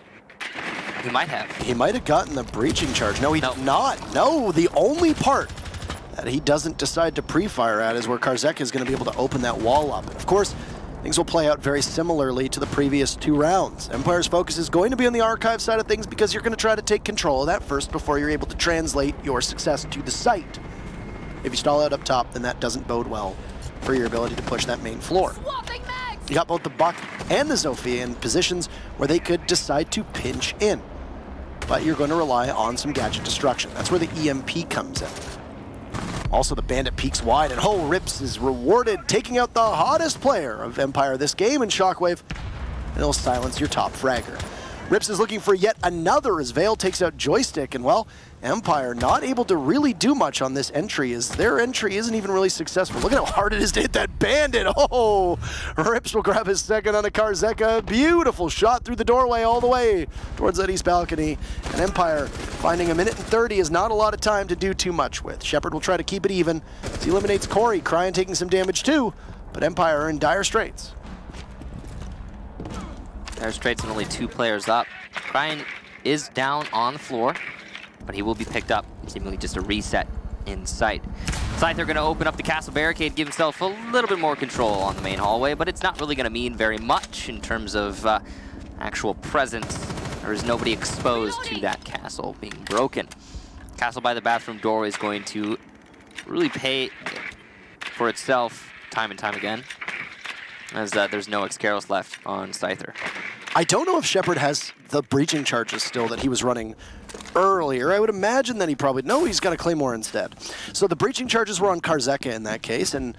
He might have. He might have gotten the breaching charge. No, he Nope. did not. No, the only part that he doesn't decide to pre-fire at is where Karzeka is going to be able to open that wall up. And of course, things will play out very similarly to the previous 2 rounds. Empire's focus is going to be on the Archive side of things because you're going to try to take control of that first before you're able to translate your success to the site. If you stall out up top, then that doesn't bode well for your ability to push that main floor. You got both the Buck and the Zofia in positions where they could decide to pinch in. But you're going to rely on some gadget destruction. That's where the EMP comes in. Also, the Bandit peeks wide, and Rips is rewarded, taking out the hottest player of Empire this game in Shockwave, and it'll silence your top fragger. Rips is looking for yet another as Vale takes out Joystick, and well, Empire not able to really do much on this entry as their entry isn't even really successful. Look at how hard it is to hit that Bandit. Oh, Rips will grab his second on a Karzeka. Beautiful shot through the doorway all the way towards that east balcony. And Empire finding a minute and 30 is not a lot of time to do too much with. Shepard will try to keep it even as he eliminates Corey. Cryan taking some damage too, but Empire are in dire straits. Dire straits and only 2 players up. Cryan is down on the floor, but he will be picked up. Seemingly just a reset in sight. Scyther going to open up the castle barricade, give himself a little bit more control on the main hallway, but it's not really going to mean very much in terms of actual presence. There is nobody exposed to that castle being broken. Castle by the bathroom doorway is going to really pay for itself time and time again, as there's no X-Carols left on Scyther. I don't know if Shepard has the breaching charges still that he was running earlier. I would imagine that he probably... No, he's got a Claymore instead. So the breaching charges were on Karzeka in that case, and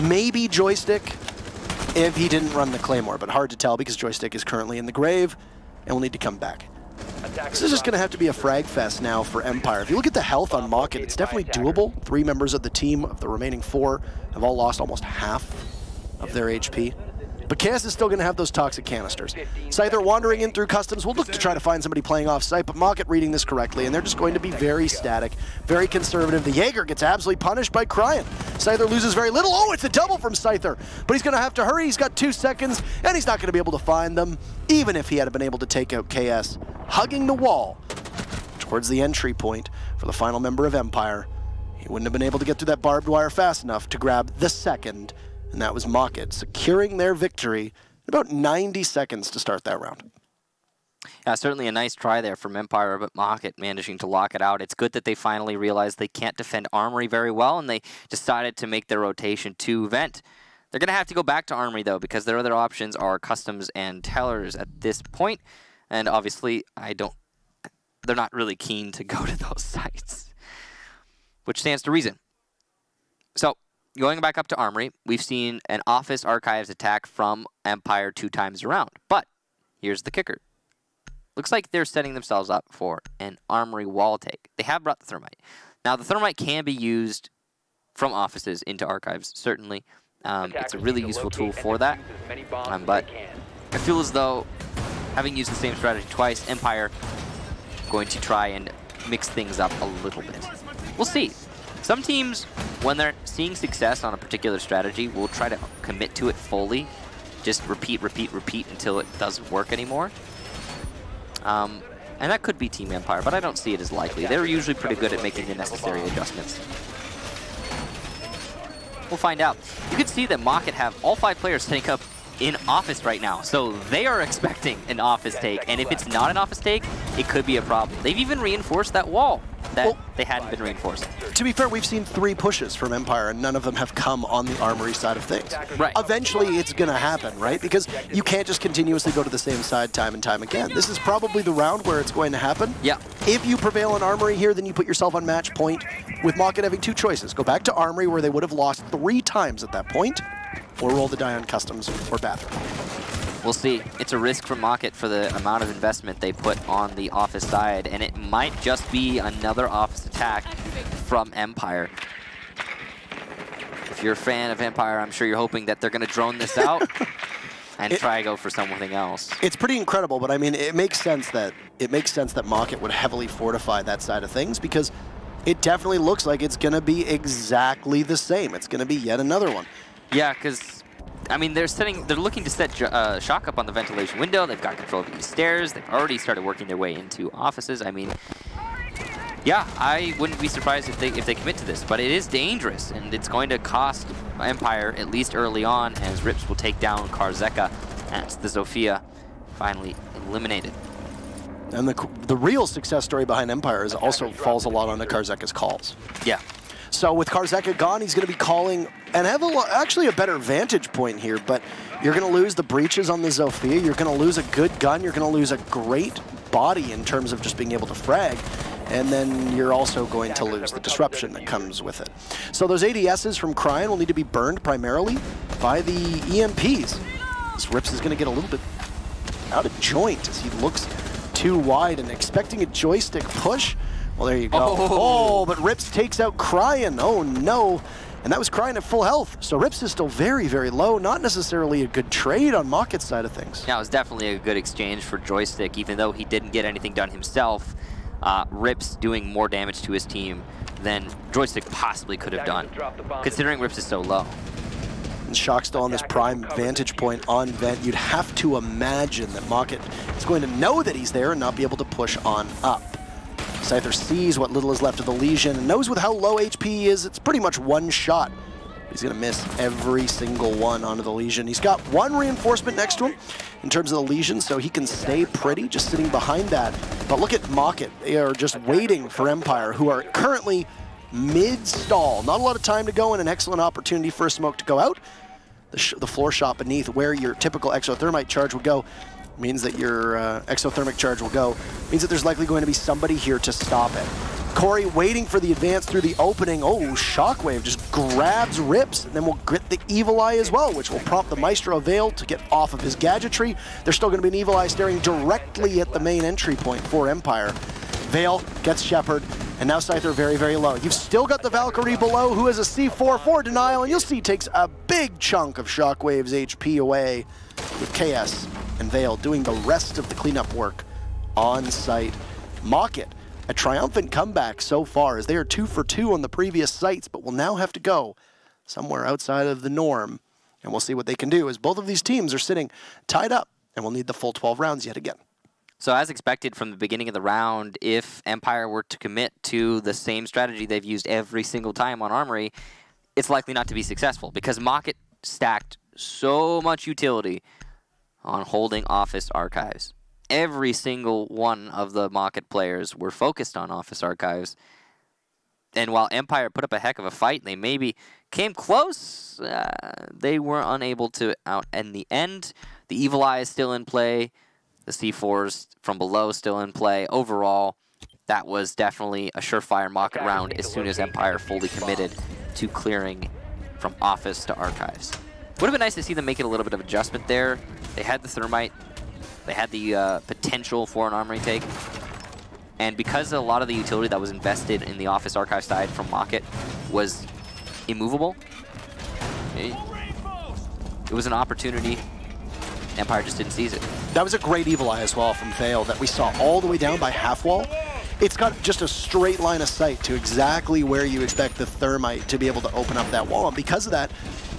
maybe Joystick if he didn't run the Claymore, but hard to tell because Joystick is currently in the grave and will need to come back. This is just going to have to be a frag fest now for Empire. If you look at the health on Mocket, it's definitely doable. 3 members of the team, of the remaining 4, have all lost almost half of their HP. But Chaos is still going to have those toxic canisters. Scyther wandering in through customs will look to try to find somebody playing off site, but Mocket reading this correctly, and they're just going to be very static, very conservative. The Jaeger gets absolutely punished by Cryan. Scyther loses very little. Oh, it's a double from Scyther, but he's going to have to hurry. He's got 2 seconds, and he's not going to be able to find them, even if he had been able to take out KS, hugging the wall towards the entry point for the final member of Empire. He wouldn't have been able to get through that barbed wire fast enough to grab the second, and that was Mocket, securing their victory in about 90 seconds to start that round. Yeah, certainly a nice try there from Empire, but Mocket managing to lock it out. It's good that they finally realized they can't defend Armory very well, and they decided to make their rotation to Vent. They're going to have to go back to Armory, though, because their other options are Customs and Tellers at this point, and obviously, they're not really keen to go to those sites, which stands to reason. So, going back up to Armory, we've seen an Office Archives attack from Empire 2 times around. But here's the kicker. Looks like they're setting themselves up for an Armory wall take. They have brought the Thermite. Now, the Thermite can be used from Offices into Archives, certainly. It's a really useful tool for that. But I feel as though, having used the same strategy twice, Empire going to try and mix things up a little bit. We'll see. Some teams, when they're seeing success on a particular strategy, will try to commit to it fully. Just repeat, repeat, repeat until it doesn't work anymore. And that could be Team Empire, but I don't see it as likely. They're usually pretty good at making the necessary adjustments. We'll find out. You can see that Mocket have all 5 players take up in Office right now. So they are expecting an Office take. And if it's not an Office take, it could be a problem. They've even reinforced that wall that they hadn't been reinforcing. To be fair, we've seen 3 pushes from Empire, and none of them have come on the Armory side of things. Right. Eventually, it's going to happen, right? Because you can't just continuously go to the same side time and time again. This is probably the round where it's going to happen. Yeah. If you prevail on Armory here, then you put yourself on match point, with Mocket having 2 choices. Go back to Armory, where they would have lost 3 times at that point, or roll the die on Customs or Bathroom. We'll see. It's a risk for Mocket for the amount of investment they put on the Office side, and it might just be another Office attack from Empire. you're a fan of Empire, I'm sure you're hoping that they're going to drone this out and try to go for something else. It's pretty incredible, but I mean, it makes sense that Mocket would heavily fortify that side of things, because it definitely looks like it's going to be exactly the same. It's going to be yet another one. Yeah, because I mean, they're looking to set Shock up on the ventilation window. They've got control of these stairs. They've already started working their way into offices. I mean, yeah, I wouldn't be surprised if they commit to this, but it is dangerous, and it's going to cost Empire, at least early on, as Rips will take down Karzeka. That's the Zofia finally eliminated. And the real success story behind Empire is also falls a lot onto Karzeka's calls. Yeah. So with Karzeka gone, he's going to be calling and have actually a better vantage point here, but you're going to lose the breaches on the Zofia. You're going to lose a good gun. You're going to lose a great body in terms of just being able to frag. And then you're also going to lose the disruption that comes with it. So those ADSs from Cryan will need to be burned primarily by the EMPs. This Rips is going to get a little bit out of joint as he looks too wide and expecting a joystick push. Well, there you go. Oh, but Rips takes out Cryan. Oh, no. And that was Cryan at full health. So Rips is still very, very low. Not necessarily a good trade on Mocket's side of things. Yeah, it was definitely a good exchange for joystick, even though he didn't get anything done himself. Rips doing more damage to his team than joystick possibly could have done, considering Rips is so low. And Shock still on this prime vantage point on vent. You'd have to imagine that Mocket is going to know that he's there and not be able to push on up. Scyther sees what little is left of the Legion and knows with how low HP he is, it's pretty much one shot. He's going to miss every single one onto the Legion. He's got one reinforcement next to him in terms of the Legion, so he can stay pretty just sitting behind that. But look at Mocket. They are just waiting for Empire, who are currently mid-stall. Not a lot of time to go and an excellent opportunity for a smoke to go out. The floor shot beneath where your typical exothermite charge would go means that your exothermic charge will go. Means that there's likely going to be somebody here to stop it. Corey waiting for the advance through the opening. Oh, Shockwave just grabs Rips, and then will get the Evil Eye as well, which will prompt the Maestro Veil to get off of his gadgetry. There's still going to be an Evil Eye staring directly at the main entry point for Empire. Veil gets Shepard, and now Scyther very, very low. You've still got the Valkyrie below, who has a C4 for denial, and you'll see takes a big chunk of Shockwave's HP away, with KS and Veil doing the rest of the cleanup work on site. Mocket, a triumphant comeback so far, as they are 2 for 2 on the previous sites, but will now have to go somewhere outside of the norm, and we'll see what they can do, as both of these teams are sitting tied up, and will need the full 12 rounds yet again. So as expected from the beginning of the round, if Empire were to commit to the same strategy they've used every single time on Armory, it's likely not to be successful, because Mocket stacked so much utility on holding Office Archives. Every single one of the Mocket players were focused on Office Archives. And while Empire put up a heck of a fight, they maybe came close, they were unable to out in the end. The Evil Eye is still in play. The C4s from below still in play. Overall, that was definitely a surefire Mocket round as soon as Empire fully committed to clearing from Office to Archives. Would have been nice to see them make it a little bit of adjustment there. They had the Thermite. They had the potential for an Armory take. And because a lot of the utility that was invested in the Office Archive side from Mocket was immovable, it was an opportunity. Empire just didn't seize it. That was a great Evil Eye as well from Veil that we saw all the way down by half wall. It's got just a straight line of sight to exactly where you expect the Thermite to be able to open up that wall. And because of that,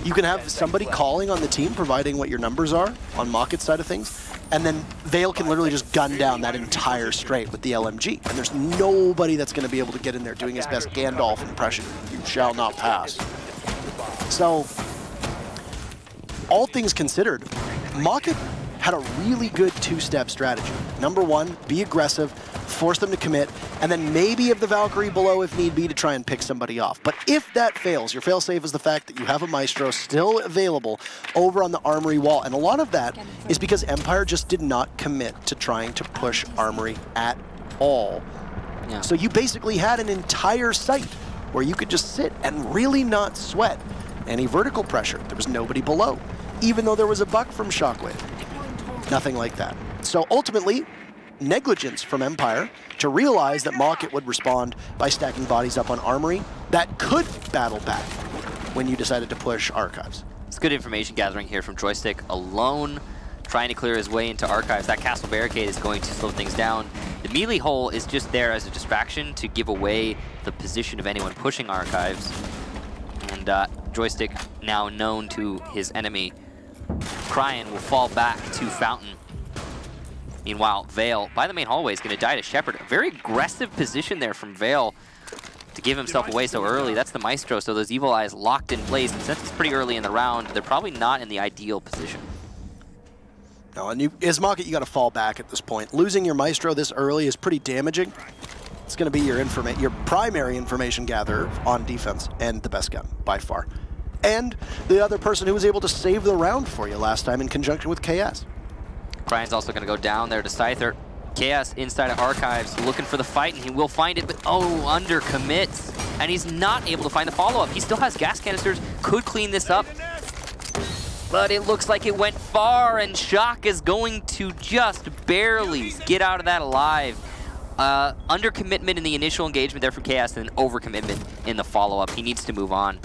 you can have somebody calling on the team, providing what your numbers are on Mocket's side of things, and then Veil can literally just gun down that entire straight with the LMG. And there's nobody that's going to be able to get in there doing his best Gandalf impression. You shall not pass. So, all things considered, Mocket had a really good two-step strategy. Number one, be aggressive, force them to commit, and then maybe have the Valkyrie below if need be to try and pick somebody off. But if that fails, your fail-safe is the fact that you have a Maestro still available over on the Armory wall. And a lot of that is because Empire just did not commit to trying to push Armory at all. Yeah. So you basically had an entire site where you could just sit and really not sweat any vertical pressure. There was nobody below, even though there was a buck from Shockwave. Nothing like that. So ultimately, negligence from Empire to realize that Mocket would respond by stacking bodies up on Armory that could battle back. when you decided to push Archives. It's good information gathering here from Joystick alone, trying to clear his way into Archives. That castle barricade is going to slow things down. The melee hole is just there as a distraction to give away the position of anyone pushing Archives. And Joystick, now known to his enemy, Cryan will fall back to Fountain. Meanwhile, Vale, by the main hallway, is going to die to Shepard. A very aggressive position there from Vale to give himself away so early. That's the Maestro, so those Evil Eyes locked in place. And since it's pretty early in the round, they're probably not in the ideal position. No, and as Mocket, you got to fall back at this point. Losing your Maestro this early is pretty damaging. It's going to be your primary information gatherer on defense, and the best gun, by far. And the other person who was able to save the round for you last time in conjunction with KS. Cryan's also going to go down there to Scyther. KS inside of Archives, looking for the fight, and he will find it, but under commits. And he's not able to find the follow-up. He still has gas canisters, could clean this up. But it looks like it went far, and Shock is going to just barely get out of that alive. Under commitment in the initial engagement there from KS, and then over commitment in the follow-up. He needs to move on.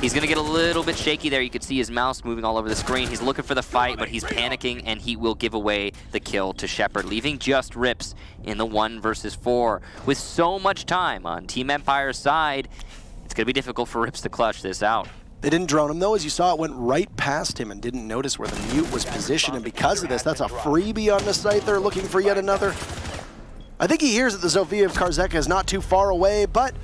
He's going to get a little bit shaky there. You can see his mouse moving all over the screen. He's looking for the fight, but he's panicking, and he will give away the kill to Shepard, leaving just Rips in the 1 versus 4. With so much time on Team Empire's side, it's going to be difficult for Rips to clutch this out. They didn't drone him, though. As you saw, it went right past him and didn't notice where the mute was positioned, and because of this, that's a freebie on the site. They're looking for yet another. I think he hears that the Zofia of Karzeka is not too far away, but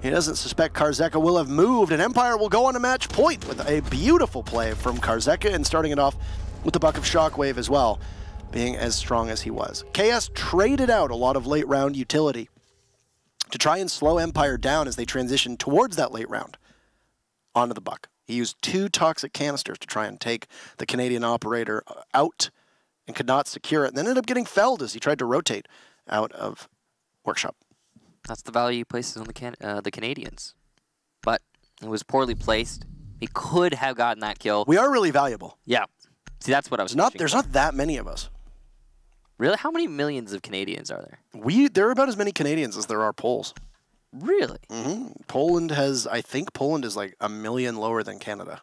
he doesn't suspect Karzeka will have moved, and Empire will go on a match point with a beautiful play from Karzeka, and starting it off with the buck of Shockwave as well, being as strong as he was. KS traded out a lot of late round utility to try and slow Empire down as they transition towards that late round onto the buck. He used 2 toxic canisters to try and take the Canadian operator out and could not secure it, and then ended up getting felled as he tried to rotate out of Workshop. That's the value he places on the Canadians. But it was poorly placed. He could have gotten that kill. We are really valuable. Yeah. See, that's what I was There's not that many of us. Really? How many millions of Canadians are there? There are about as many Canadians as there are Poles. Really? Poland has, I think Poland is like 1 million lower than Canada.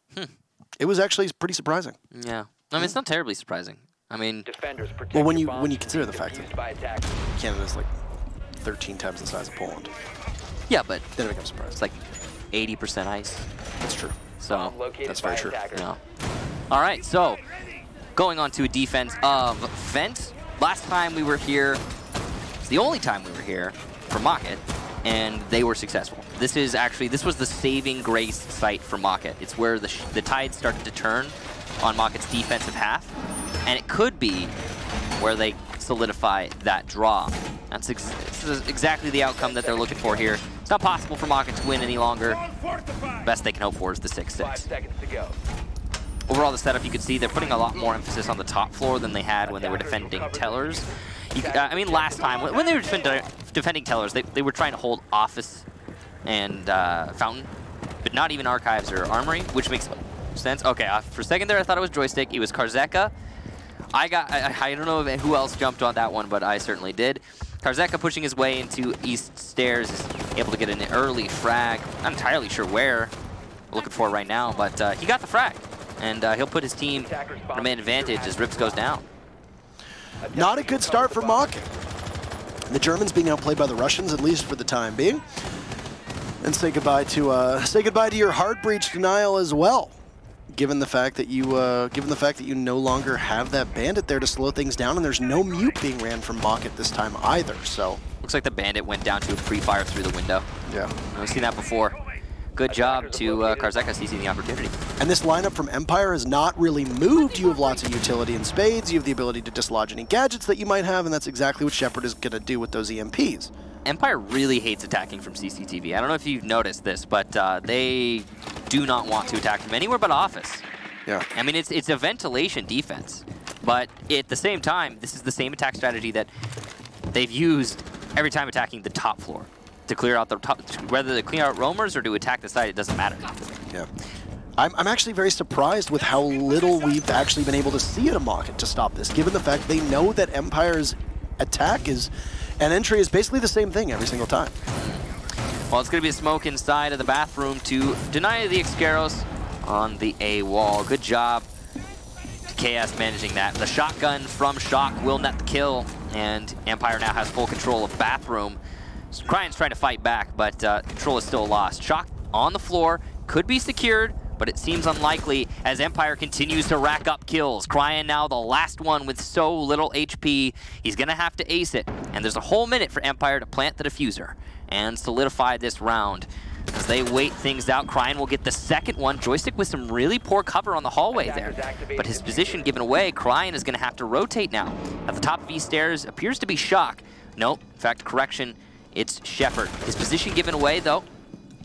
It was actually pretty surprising. Yeah. I mean, it's not terribly surprising. I mean, well, when you consider the fact that Canada's like 13 times the size of Poland. Yeah, but then it becomes surprising. It's like 80% ice. That's true. So that's very true. Yeah. All right, so going on to a defense of Vent. Last time we were here, it's the only time we were here for Mocket, and they were successful. This was the saving grace site for Mocket. It's where the tide started to turn on Mocket's defensive half, and it could be where they solidify that draw. This is exactly the outcome that they're looking for here. It's not possible for Mocket to win any longer. Best they can hope for is the 6-6. 5 seconds to go. Overall, the setup, you can see they're putting a lot more emphasis on the top floor than they had when they were defending Tellers. I mean, last time, when they were defending Tellers, they were trying to hold Office and Fountain, but not even Archives or Armory, which makes sense. Okay, for a second there, I thought it was Joystick. It was Karzeka. I don't know who else jumped on that one, but I certainly did. Karzeka pushing his way into East Stairs is able to get an early frag. Not entirely sure where we're looking for right now, but he got the frag. And he'll put his team on a man advantage as Rips goes down. Not a good start for Mocket. The Germans being outplayed by the Russians, at least for the time being. And say goodbye to your hard breach denial as well. Given the fact that you no longer have that bandit there to slow things down, and there's no mute being ran from Mocket this time either. So looks like the bandit went down to a pre-fire through the window. Yeah, I've seen that before. Good job to Karzeka seizing the opportunity. And this lineup from Empire has not really moved. You have lots of utility in spades. You have the ability to dislodge any gadgets that you might have, and that's exactly what Shepard is going to do with those EMPs. Empire really hates attacking from CCTV. I don't know if you've noticed this, but they do not want to attack from anywhere but Office. Yeah. I mean, it's a ventilation defense, but at the same time, this is the same attack strategy that they've used every time attacking the top floor. To clear out the top, whether they clear out roamers or to attack the site, it doesn't matter. Yeah. I'm actually very surprised with how little we've actually been able to see at a Mocket to stop this, given the fact they know that Empire's attack and entry is basically the same thing every single time. Well, it's going to be a smoke inside of the bathroom to deny the Xcaros on the A wall. Good job to KS managing that. The shotgun from Shock will net the kill, and Empire now has full control of bathroom. So Cryan's trying to fight back, but control is still lost. Shock on the floor, could be secured, but it seems unlikely as Empire continues to rack up kills. Cryan now the last one with so little HP. He's going to have to ace it, and there's a whole minute for Empire to plant the diffuser and solidify this round. As they wait things out, Cryan will get the second one. Joystick with some really poor cover on the hallway there, but his position given away. Cryan is going to have to rotate now. At the top of these stairs appears to be Shock. Nope, in fact, correction, it's Shepard. His position given away, though,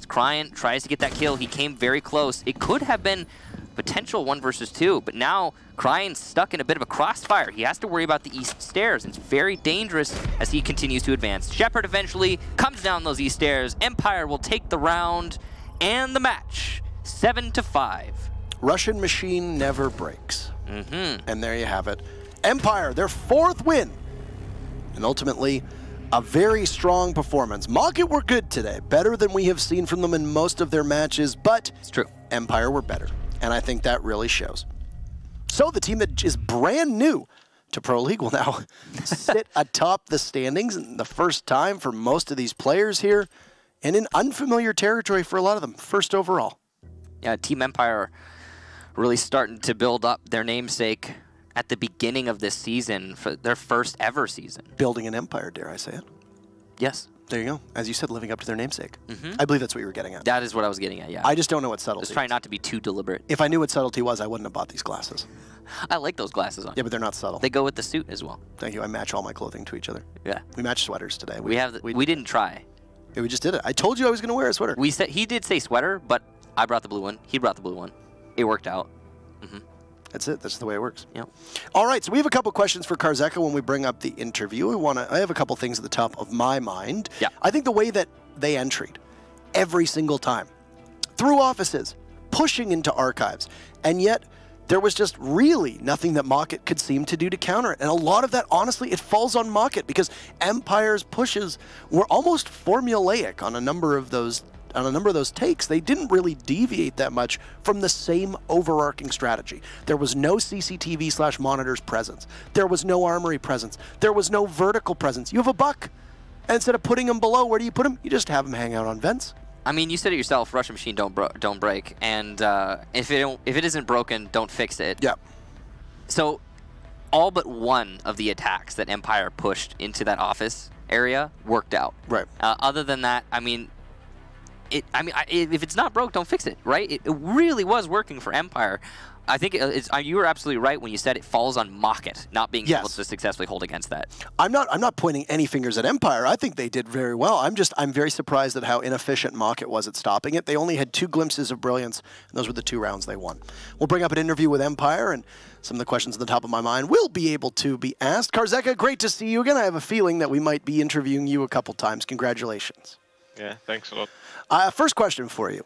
Cryan tries to get that kill. He came very close. It could have been potential 1 versus 2, but now Cryan's stuck in a bit of a crossfire. He has to worry about the east stairs. It's very dangerous as he continues to advance. Shepard eventually comes down those east stairs. Empire will take the round and the match, 7-5. Russian machine never breaks. And there you have it. Empire, their 4th win. And ultimately, a very strong performance. Market were good today, better than we have seen from them in most of their matches, but it's true. Empire were better, and I think that really shows. So the team that is brand new to Pro League will now sit atop the standings, and the first time for most of these players here, and in unfamiliar territory for a lot of them, first overall. Yeah, Team Empire really starting to build up their namesake at the beginning of this season, for their first ever season. Building an empire, dare I say it? Yes. There you go. As you said, living up to their namesake. I believe that's what you were getting at. That is what I was getting at, yeah. I just don't know what subtlety is. Just trying not to be too deliberate. If I knew what subtlety was, I wouldn't have bought these glasses. I like those glasses on. Yeah, but they're not subtle. They go with the suit as well. Thank you. I match all my clothing to each other. Yeah. We match sweaters today. We didn't try. Yeah, we just did it. I told you I was going to wear a sweater. We said he did say sweater, but I brought the blue one. He brought the blue one. It worked out. That's it. That's the way it works. Yep. All right, so we have a couple questions for Karzeka when we bring up the interview. I have a couple things at the top of my mind. Yeah. I think the way that they entried every single time, through offices, pushing into archives, and yet there was just really nothing that Mocket could seem to do to counter it. And a lot of that, honestly, it falls on Mocket because Empire's pushes were almost formulaic on a number of those takes. They didn't really deviate that much from the same overarching strategy. There was no CCTV/monitors presence. There was no armory presence. There was no vertical presence. You have a buck, and instead of putting him below, where do you put him? You just have him hang out on vents. I mean, you said it yourself. Russian machine don't break, and if it isn't broken, don't fix it. Yeah. So, all but one of the attacks that Empire pushed into that office area worked out. Right. Other than that, I mean. If it's not broke, don't fix it, right? It really was working for Empire. I think you were absolutely right when you said it falls on Mocket not being able to successfully hold against that. I'm not pointing any fingers at Empire. I think they did very well. I'm very surprised at how inefficient Mocket was at stopping it. They only had 2 glimpses of brilliance, and those were the 2 rounds they won. We'll bring up an interview with Empire, and some of the questions at the top of my mind will be able to be asked. Karzeka, great to see you again. I have a feeling that we might be interviewing you a couple times. Congratulations. Yeah, thanks a lot. First question for you.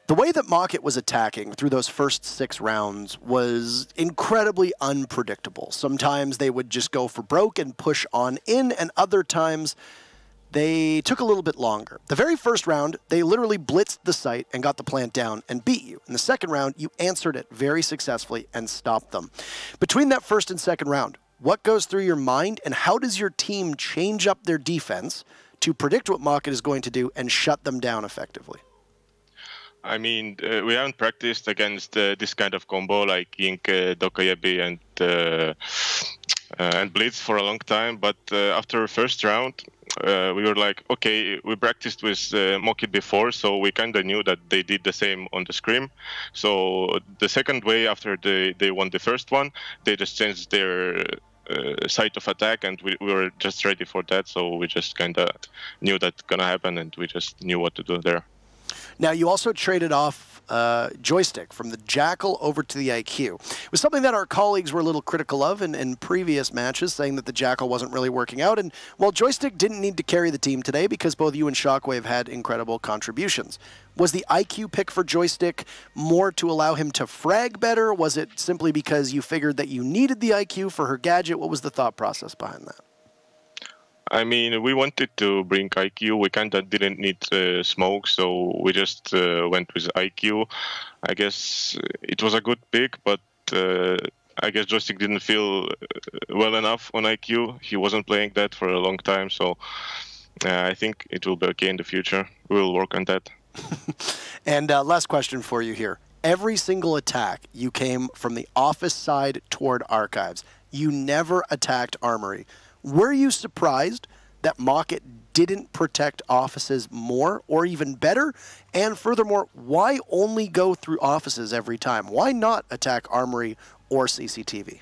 The way that Mocket was attacking through those first 6 rounds was incredibly unpredictable. Sometimes they would just go for broke and push on in, and other times they took a little bit longer. The very first round, they literally blitzed the site and got the plant down and beat you. In the second round, you answered it very successfully and stopped them. Between that first and second round, what goes through your mind, and how does your team change up their defense to predict what Mocket is going to do and shut them down effectively? I mean, we haven't practiced against this kind of combo like Ink, Dokayebi, and Blitz for a long time. But after first round, we were like, okay, we practiced with Mocket before, so we kind of knew that they did the same on the scrim. So the second way after they won the first one, they just changed their site of attack, and we were just ready for that. So we just kind of knew that's gonna happen, and we just knew what to do there. Now, you also traded off Joystick from the Jackal over to the IQ. It was something that our colleagues were a little critical of in previous matches, saying that the Jackal wasn't really working out. And while Joystick didn't need to carry the team today because both you and Shockwave had incredible contributions, was the IQ pick for Joystick more to allow him to frag better? Was it simply because you figured that you needed the IQ for her gadget? What was the thought process behind that? I mean, we wanted to bring IQ. We kind of didn't need smoke, so we just went with IQ. I guess it was a good pick, but I guess Joystick didn't feel well enough on IQ. He wasn't playing that for a long time, so I think it will be okay in the future. We will work on that. And last question for you here. Every single attack, you came from the office side toward Archives. You never attacked Armory. Were you surprised that Mocket didn't protect offices more or even better? And furthermore, why only go through offices every time? Why not attack Armory or CCTV?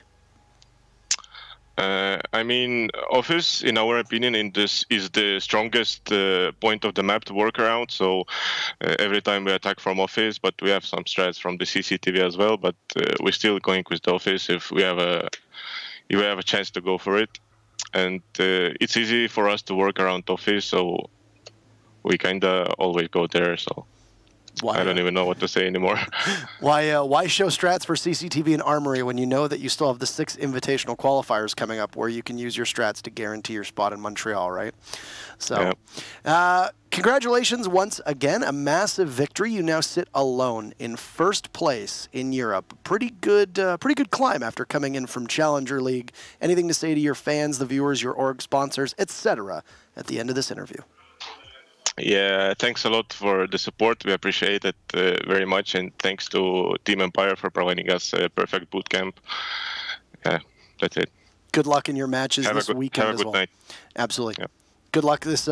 I mean, office, in our opinion, in this is the strongest point of the map to work around. So every time we attack from office, but we have some strats from the CCTV as well. But we're still going with the office if we have a chance to go for it. And it's easy for us to work around office, so we kind of always go there. So I don't even know what to say anymore. Why show strats for CCTV and Armory when you know that you still have the 6 invitational qualifiers coming up where you can use your strats to guarantee your spot in Montreal, right? So, congratulations once again, a massive victory. You now sit alone in first place in Europe. Pretty good climb after coming in from Challenger League. Anything to say to your fans, the viewers, your org sponsors, etc. at the end of this interview? Yeah, thanks a lot for the support. We appreciate it very much, and thanks to Team Empire for providing us a perfect boot camp. Yeah, that's it. Good luck in your matches this weekend as well. Have a good night. Absolutely. Yeah. Good luck this